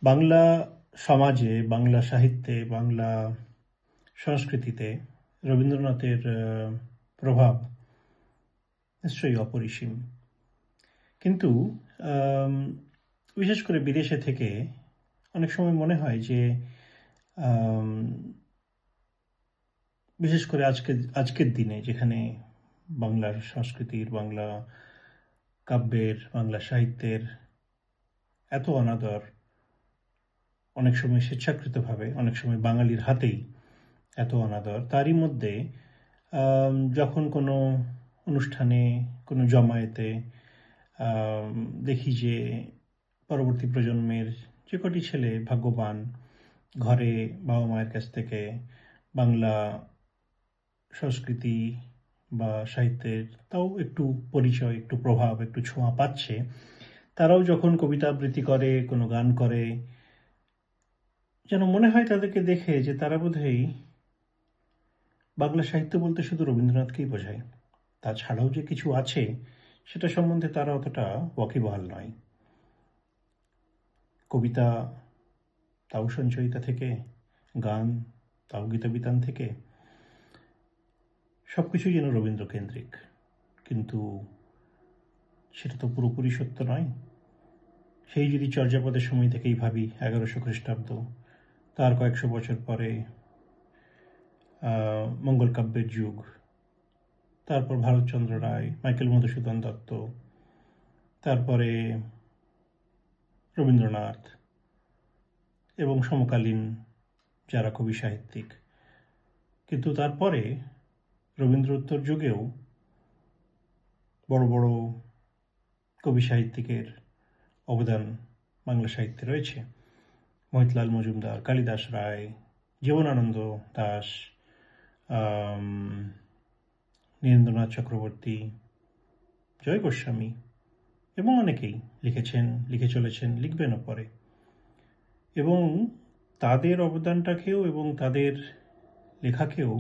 বাংলা সমাজে, বাংলা সাহিত্যে, বাংলা সংস্কৃতিতে রবীন্দ্রনাথের প্রভাব নিশ্চয়ই অপরিসীম। কিন্তু আম, বিশেষ করে বিদেশে থেকে অনেক সময় মনে হয় যে আম, বিশেষ করে আজকের দিনে যেখানে বাংলার সংস্কৃতির, বাংলা কাব্যের, বাংলা সাহিত্যের এত অনাদর, অনেক সময় স্বেচ্ছাকৃতভাবে, অনেক সময় বাঙালির হাতেই এত অনাদর, তারই মধ্যে যখন কোনো অনুষ্ঠানে, কোনো জমায়েতে আম, দেখি যে পরবর্তী প্রজন্মের যে কটি ছেলে ভাগ্যবান ঘরে বাবা মায়ের কাছ থেকে বাংলা সংস্কৃতি বা সাহিত্যের তাও একটু পরিচয়, একটু প্রভাব, একটু ছোঁয়া পাচ্ছে, তারাও যখন কবিতা আবৃত্তি করে, কোনো গান করে, যেন মনে হয় তাদেরকে দেখে যে তারা বোধহয় বাংলা সাহিত্য বলতে শুধু রবীন্দ্রনাথকেই বোঝায়। তাছাড়াও যে কিছু আছে সেটা সম্বন্ধে তারা অতটা ওয়াকিবহাল নয়। কবিতা তাও সঞ্চয়িতা থেকে, গান তাও গীতবিতান থেকে, সব কিছুই যেন রবীন্দ্রকেন্দ্রিক। কিন্তু সেটা তো পুরোপুরি সত্য নয়। সেই যদি চর্যাপদের সময় থেকেই ভাবি 1100 খ্রিস্টাব্দ, তার কয়েকশো বছর পরে মঙ্গল কাব্যের যুগ, তারপর ভারতচন্দ্র রায়, মাইকেল মধুসূদন দত্ত, তারপরে রবীন্দ্রনাথ এবং সমকালীন যারা কবি সাহিত্যিক। কিন্তু তারপরে রবীন্দ্রোত্তর যুগেও বড় বড় কবি সাহিত্যিকের অবদান বাংলা সাহিত্যে রয়েছে। মহিতলাল মজুমদার, কালিদাস রায়, জীবনানন্দ দাশ, নীরেন্দ্রনাথ চক্রবর্তী, জয় গোস্বামী এবং অনেকেই লিখেছেন, লিখে চলেছেন, লিখবেনও পরে। এবং তাদের অবদানটাকেও এবং তাদের লেখাকেও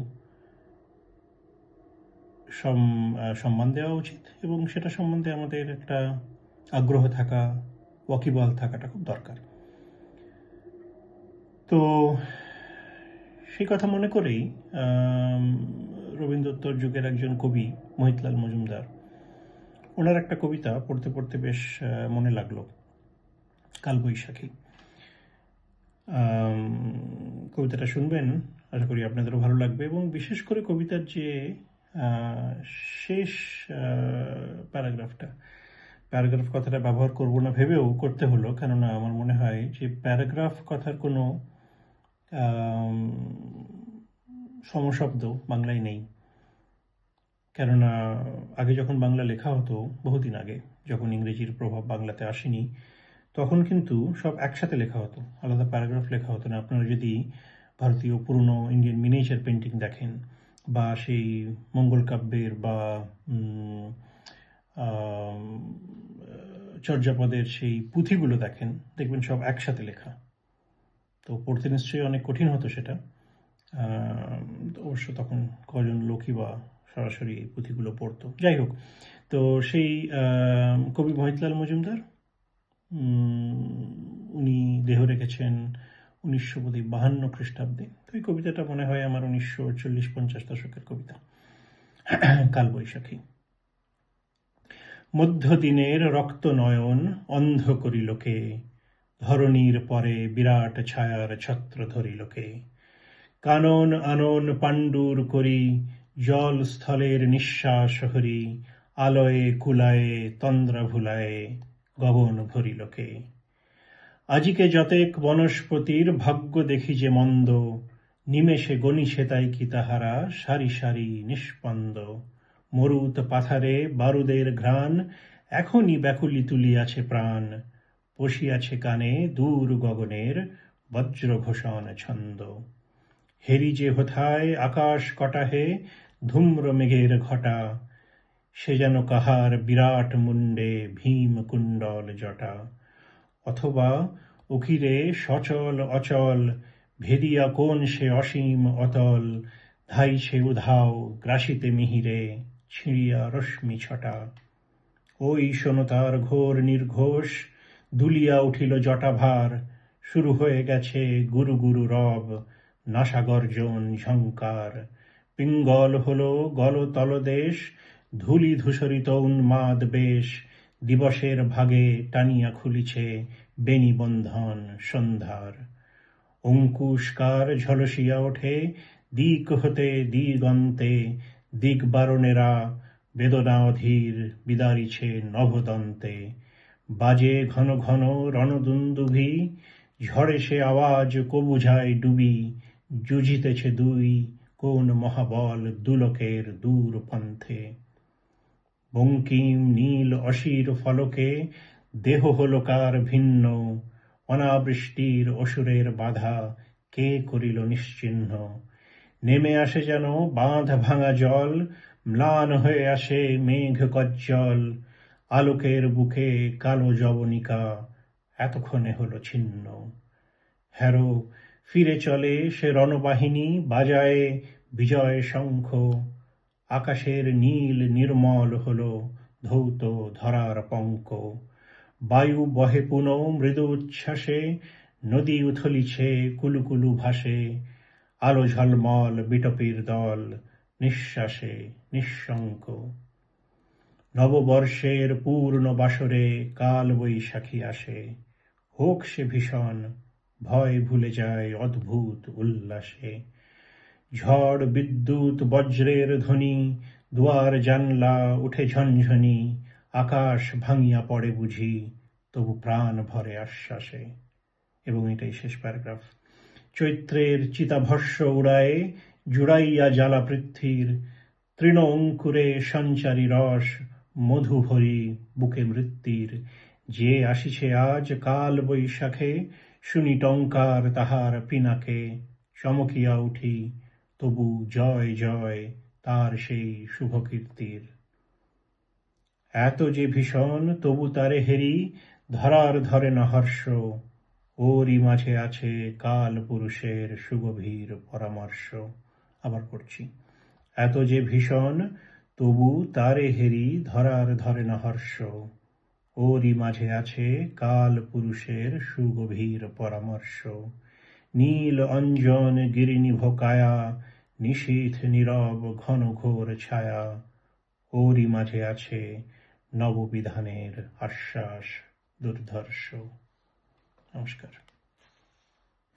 সম্মান দেওয়া উচিত, এবং সেটা সম্বন্ধে আমাদের একটা আগ্রহ থাকা, ওয়াকিবহাল থাকাটা খুব দরকার। তো সেই কথা মনে করেই রবীন্দ্রোত্তর যুগের একজন কবি মহিতলাল মজুমদার, ওনার একটা কবিতা পড়তে পড়তে বেশ মনে লাগলো, কালবৈশাখী। কবিতাটা শুনবেন, আশা করি আপনাদেরও ভালো লাগবে। এবং বিশেষ করে কবিতার যে শেষ প্যারাগ্রাফ কথাটা ব্যবহার করব না ভেবেও করতে হলো, কেননা আমার মনে হয় যে প্যারাগ্রাফ কথার কোনো সমশব্দ বাংলায় নেই। কেননা আগে যখন বাংলা লেখা হতো, বহুদিন আগে, যখন ইংরেজির প্রভাব বাংলাতে আসেনি, তখন কিন্তু সব একসাথে লেখা হতো, আলাদা প্যারাগ্রাফ লেখা হতো না। আপনারা যদি ভারতীয় পুরনো ইন্ডিয়ান মিনিয়েচার পেন্টিং দেখেন, বা সেই মঙ্গল কাব্যের বা চর্যাপদের সেই পুঁথিগুলো দেখেন, দেখবেন সব একসাথে লেখা। তো পড়তে নিশ্চয়ই অনেক কঠিন হতো সেটা। অবশ্য তখন কজন লোকই বা সরাসরি এই পুঁথিগুলো পড়তো। যাই হোক, তো সেই কবি মহিতলাল মজুমদার, উনি দেহ রেখেছেন 1952 খ্রিস্টাব্দে। তো এই কবিতাটা মনে হয় আমার 1940-50 দশকের কবিতা, কালবৈশাখী। মধ্যদিনের রক্ত নয়ন অন্ধ করিলোকে, ধরণীর পরে বিরাট ছায়ার ছত্র ধরিলোকে। কানন আনন পাণ্ডুর করি, জল স্থলের নিঃশ্বাস হরি, আলয়ে কুলায়ে তন্দ্রা ভুলায়ে গগন ভরিলোকে। আজিকে যতেক বনস্পতির ভাগ্য দেখি যে মন্দ, নিমেষে গণিছে তাই কি তাহারা সারি সারি নিষ্পন্দ। মরুত পাথারে বারুদের ঘ্রাণ, এখনই ব্যাকুলি তুলিয়াছে প্রাণ, বসিয়াছে কানে দূর গগনের বজ্র ঘোষণ ছন্দ। হেরি যে হোথায় আকাশ কটাহে ধূম্র মেঘের ঘটা, সে যেন কাহার বিরাট মুন্ডে ভীম কুণ্ডল জটা। অথবা অখিরে সচল অচল, ভেদিয়া কোন সে অসীম অতল, ধাইছে উধাও গ্রাসিতে মিহিরে ছিঁড়িয়া রশ্মি ছটা। ওই শোনো তার ঘোর নির্ঘোষ, দুলিয়া উঠিল জটাভার, শুরু হয়ে গেছে গুরু গুরু রব, নাসাগর্জন ঝঙ্কার। পিঙ্গল হলো গল তলদেশ, ধূলি ধূসরিত উন্মাদ বেশ, দিবসের ভাগে টানিয়া খুলিছে বেণীবন্ধন সন্ধ্যার। অঙ্কুশকার ঝলসিয়া ওঠে দিক হতে দিগন্তে, দিগবারণেরা বেদনা অধীর বিদারিছে নভদন্তে। বাজে ঘন ঘন রণদুন্দুভি, ঝড়ে সে আওয়াজ কবুঝায় ডুবি, যুঝিতেছে দুই কোন মহাবল দুলকের দূর পন্থে। বঙ্কিম নীল অসির ফলকে দেহ হল কার ভিন্ন, অনাবৃষ্টির অসুরের বাধা কে করিল নিশ্চিহ্ন। নেমে আসে যেন বাঁধ ভাঙা জল, ম্লান হয়ে আসে মেঘ কজ্জল, আলোকের বুকে কালো যবনিকা এতক্ষণে হলো ছিন্ন। হ্যারো ফিরে চলে সে রণবাহিনী, বাজায়ে বিজয় শঙ্খ। আকাশের নীল নির্মল হলো ধৌত ধরার পঙ্ক। বায়ু বহে পুন মৃদু উচ্ছ্বাসে, নদী উথলিছে কুলুকুলু ভাসে। আলো ঝলমল বিটপীর দল নিঃশ্বাসে নিঃশঙ্ক। নববর্ষের পূর্ণ বাসরে কাল বৈশাখী আসে, হোক সে ভীষণ, ভয় ভুলে যায় অদ্ভুত উল্লাসে। ঝড় বিদ্যুৎ বজ্রের ধ্বনি, দুয়ার জানলা উঠে ঝনঝনি, আকাশ ভাঙিয়া পড়ে বুঝি তবু প্রাণ ভরে আশ্বাসে। এবং এটাই শেষ প্যারাগ্রাফ। চৈত্রের চিতাভস্য উড়ায়ে, জুড়াইয়া জ্বালা পৃথ্বীর, তৃণ অঙ্কুরে সঞ্চারী রস, মধু ভরি বুকে মৃত্যুর। যে আসিছে আজ কাল বৈশাখে, শুনি টঙ্কার তাহার পিনাকে। চমকিয়া উঠি তবু জয় জয় তার সেই শুভ কীর্তির। এত যে ভীষণ তবু তারে হেরি, ধরার ধরে না হর্ষ। ওরই মাঝে আছে কাল পুরুষের সুগভীর পরামর্শ। আবার পড়ছি। এত যে ভীষণ তবু তারে হেরি, ধরার ধরে না হর্ষ। ওরই মাঝে আছে কাল পুরুষের সুগভীর পরামর্শ। নীল অঞ্জন গিরিনিভ কায়া, নিশীথ নীরব ঘন ঘোর ছায়া। ওরই মাঝে আছে নববিধানের আশ্বাস দুর্ধর্ষ। নমস্কার।